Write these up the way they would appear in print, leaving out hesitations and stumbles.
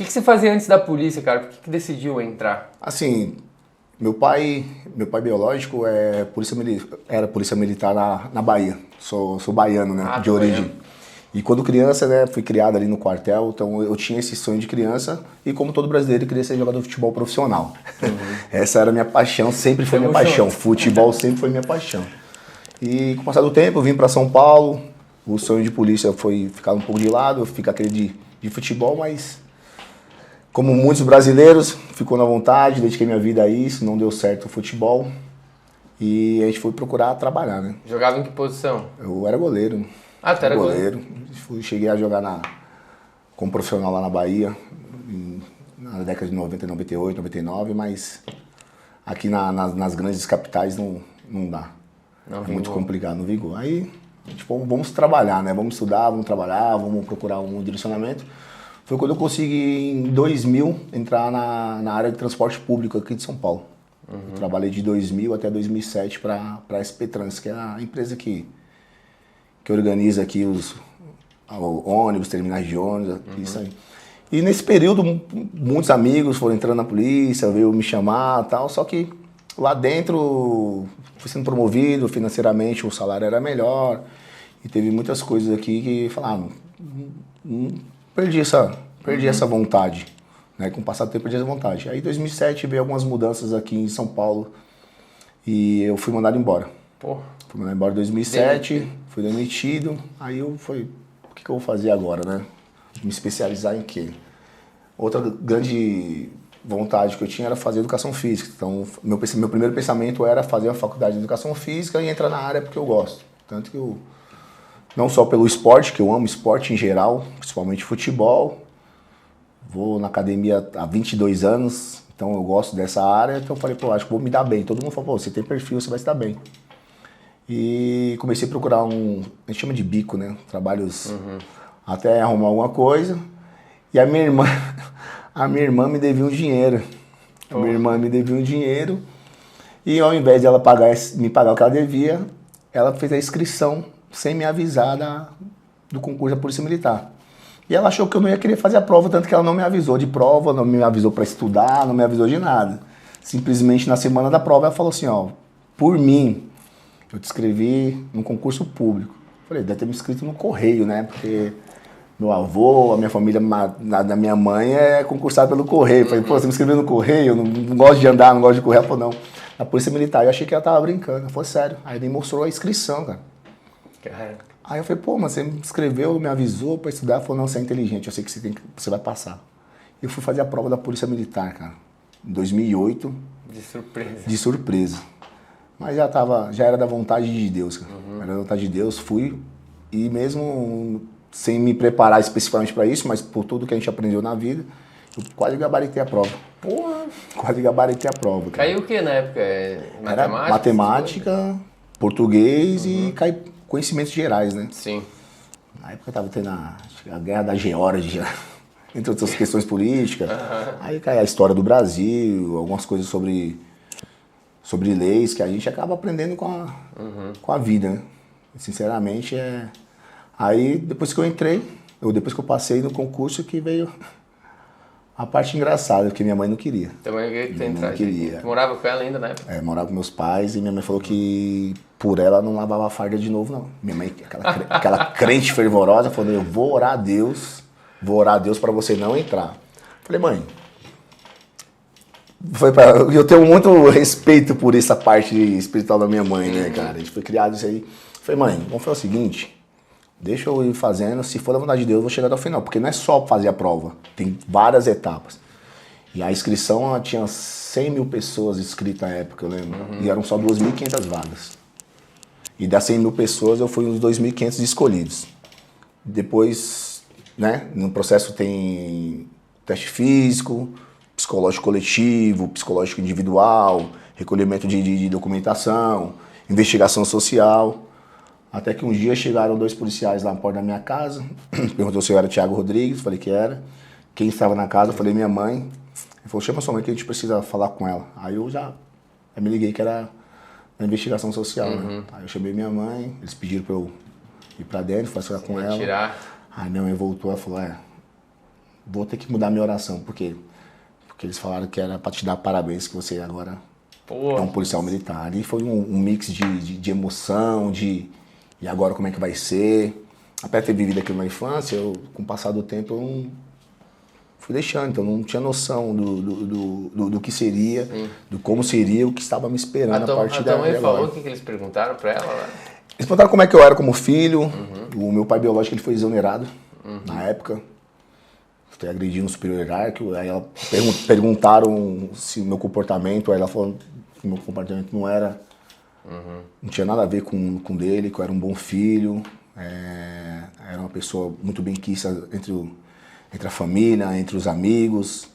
que você fazia antes da polícia, cara? Por que decidiu entrar? Assim, meu pai biológico era polícia militar na Bahia. Sou baiano, né, de origem. Baiano. E quando criança, né, fui criado ali no quartel, então eu tinha esse sonho de criança e como todo brasileiro, eu queria ser jogador de futebol profissional. Essa era a minha paixão, sempre foi minha paixão. Futebol sempre foi minha paixão. E com o passar do tempo, eu vim para São Paulo, o sonho de polícia foi ficar um pouco de lado, eu fico aquele de futebol, mas como muitos brasileiros, ficou na vontade, dediquei minha vida a isso, não deu certo o futebol e a gente foi procurar trabalhar, né? Jogava em que posição? Eu era goleiro. Ah, tu era goleiro? Cheguei a jogar como profissional lá na Bahia, na década de 90, 98, 99, mas aqui nas grandes capitais não dá. Não é muito complicado, não vingou. Aí, tipo, vamos trabalhar, né? Vamos estudar, vamos trabalhar, vamos procurar um direcionamento. Foi quando eu consegui, em 2000, entrar na área de transporte público aqui de São Paulo. Eu trabalhei de 2000 até 2007 para a SP Trans, que é a empresa que organiza aqui os ônibus, terminais de ônibus, isso aí. E nesse período, muitos amigos foram entrando na polícia, veio me chamar e tal, só que lá dentro fui sendo promovido, financeiramente o salário era melhor, e teve muitas coisas aqui que falaram, perdi essa vontade, né? Com o passar do tempo perdi essa vontade. Aí em 2007 veio algumas mudanças aqui em São Paulo e eu fui mandado embora. Porra. Fui mandado embora em 2007, fui demitido, aí eu falei, o que eu vou fazer agora, né? Me especializar em quê? Outra grande vontade que eu tinha era fazer educação física. Então, meu primeiro pensamento era fazer a faculdade de educação física e entrar na área porque eu gosto. Tanto que eu, não só pelo esporte, que eu amo esporte em geral, principalmente futebol. Vou na academia há 22 anos, então eu gosto dessa área. Então eu falei, pô, acho que vou me dar bem. Todo mundo falou, pô, você tem perfil, você vai se dar bem. E comecei a procurar a gente chama de bico, né? Trabalhos até arrumar alguma coisa. E a minha irmã me devia um dinheiro. A minha irmã me devia um dinheiro. E ao invés de ela me pagar o que ela devia, ela fez a inscrição sem me avisar do concurso da Polícia Militar. E ela achou que eu não ia querer fazer a prova, tanto que ela não me avisou de prova, não me avisou para estudar, não me avisou de nada. Simplesmente na semana da prova ela falou assim, ó, por mim, eu te inscrevi num concurso público. Falei, deve ter me inscrito no correio, né? Porque meu avô, a minha família da minha mãe é concursada pelo correio. Falei, pô, você me inscreveu no correio? Eu não gosto de andar, não gosto de correr. Ela falou, não. Na Polícia Militar. Eu achei que ela tava brincando. Ela falou, sério. Aí me mostrou a inscrição, cara. Caraca. Aí eu falei, pô, mas você me inscreveu, me avisou pra estudar. Ela falou, não, você é inteligente, eu sei que você vai passar. E eu fui fazer a prova da Polícia Militar, cara. Em 2008. De surpresa. De surpresa. Mas já era da vontade de Deus, cara. Era da vontade de Deus, fui. E mesmo sem me preparar especificamente para isso, mas por tudo que a gente aprendeu na vida, eu quase gabaritei a prova. Porra! Quase gabaritei a prova, cara. Caiu o que na época? Matemática? Era matemática, português e conhecimentos gerais, né? Sim. Na época tava tendo a guerra da Geórgia, entre outras questões políticas. Aí cai a história do Brasil, algumas coisas sobre leis que a gente acaba aprendendo com a vida, né? Sinceramente, Aí, depois que eu entrei, depois que eu passei no concurso, que veio a parte engraçada, porque minha mãe não queria. Também não queria. Tu morava com ela ainda, né? Morava com meus pais e minha mãe falou que por ela não lavava a farda de novo, não. Minha mãe, aquela crente fervorosa, falou, eu vou orar a Deus para você não entrar. Falei, mãe, eu tenho muito respeito por essa parte espiritual da minha mãe, né, cara? A gente foi criado isso aí. Falei, mãe, vamos fazer o seguinte, deixa eu ir fazendo, se for da vontade de Deus, eu vou chegar até o final, porque não é só fazer a prova, tem várias etapas. E a inscrição, tinha 100 mil pessoas inscritas na época, eu lembro, e eram só 2.500 vagas. E das 100 mil pessoas, eu fui um dos 2.500 escolhidos. Depois, né, no processo tem teste físico, psicológico coletivo, psicológico individual, recolhimento de documentação, investigação social. Até que um dia chegaram 2 policiais lá na porta da minha casa, perguntou se eu era Thiago Rodrigues, falei que era. Quem estava na casa, eu falei minha mãe. Ele falou, chama sua mãe que a gente precisa falar com ela. Aí eu me liguei que era a investigação social, né? Aí eu chamei minha mãe, eles pediram pra eu ir pra dentro, falar com ela. Tirar. Aí minha mãe voltou e falou, vou ter que mudar minha oração. Por quê? Porque eles falaram que era para te dar parabéns, que você agora é um policial militar. E foi um mix de emoção, e agora como é que vai ser. Apesar de ter vivido aquilo na infância, com o passar do tempo, eu não fui deixando. Então, eu não tinha noção do que seria, do como seria, o que estava me esperando a partir da daí. Então, falou o que eles perguntaram para ela? Né? Eles perguntaram como é que eu era como filho. O meu pai biológico ele foi exonerado na época. Foi agredindo um superior hierárquico. Aí ela perguntaram se o meu comportamento. Aí ela falou que o meu comportamento não era. Não tinha nada a ver com dele, que eu era um bom filho. Era uma pessoa muito bem quista entre a família, entre os amigos.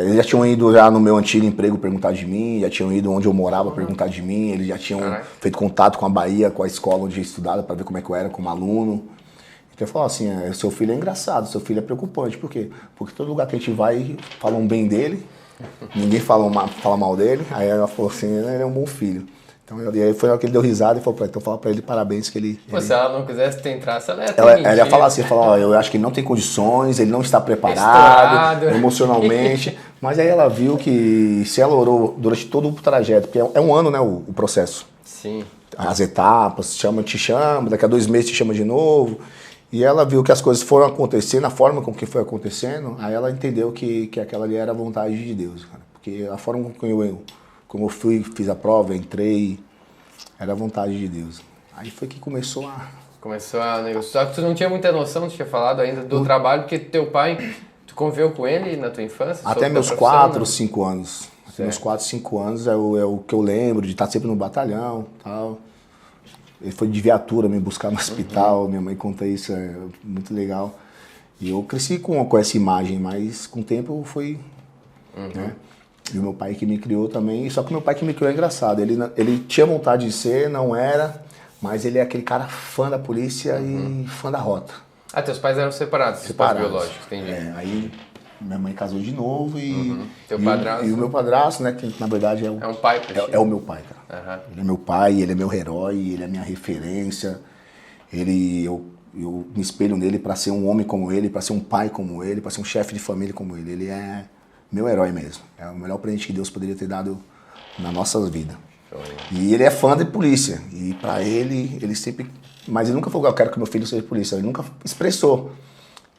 Eles já tinham ido já no meu antigo emprego perguntar de mim, já tinham ido onde eu morava perguntar de mim, eles já tinham feito contato com a Bahia, com a escola onde eu estudava para ver como é que eu era como aluno. Então eu falo assim, seu filho é engraçado, seu filho é preocupante. Por quê? Porque todo lugar que a gente vai falam bem dele, ninguém fala mal dele. Aí ela falou assim, ele é um bom filho. Então, e aí foi hora que ele deu risada e falou, então fala pra ele parabéns que ele... Se ela não quisesse ter entrado, ela ia ter ela ia falar assim, eu acho que ele não tem condições, ele não está preparado emocionalmente. Mas aí ela viu que se ela orou durante todo o trajeto, porque é um ano, né, o processo. Sim. As etapas, te chama, daqui a 2 meses te chama de novo. E ela viu que as coisas foram acontecendo, a forma com que foi acontecendo, aí ela entendeu que aquela ali era a vontade de Deus, cara. Porque a forma como eu fiz a prova, entrei, era a vontade de Deus. Aí foi que começou a negociar. Só que tu não tinha muita noção, tu tinha falado ainda do trabalho, porque teu pai, tu conviveu com ele na tua infância? Até meus 4, 5 anos. Até meus 4, 5 anos é o que eu lembro, de estar sempre no batalhão e tal. Ele foi de viatura me buscar no hospital, minha mãe conta isso, é muito legal. E eu cresci com essa imagem, mas com o tempo foi... Né? E o meu pai que me criou também, só que o meu pai que me criou é engraçado. Ele tinha vontade de ser, não era, mas ele é aquele cara fã da polícia e fã da rota. Teus pais eram separados, seus pais biológicos, entendi. Aí minha mãe casou de novo Teu padrasto? E o meu padrasto, né, que na verdade é um pai pra ti. É o meu pai, cara. Ele é meu pai, ele é meu herói, ele é minha referência. Eu me espelho nele para ser um homem como ele, para ser um pai como ele, para ser um chefe de família como ele. Ele é meu herói mesmo. É o melhor presente que Deus poderia ter dado na nossa vida. E ele é fã de polícia. E pra ele sempre... Mas ele nunca falou, eu quero que meu filho seja polícia. Ele nunca expressou.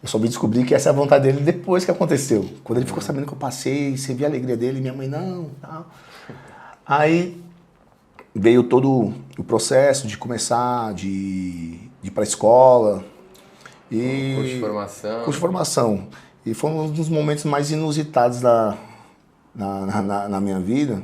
Eu só vim descobrir que essa é a vontade dele depois que aconteceu. Quando ele ficou sabendo que eu passei, você viu a alegria dele, minha mãe, não, tal. Aí veio todo o processo de começar, de ir pra escola. Curso de formação. Curso de formação. E foi um dos momentos mais inusitados na minha vida.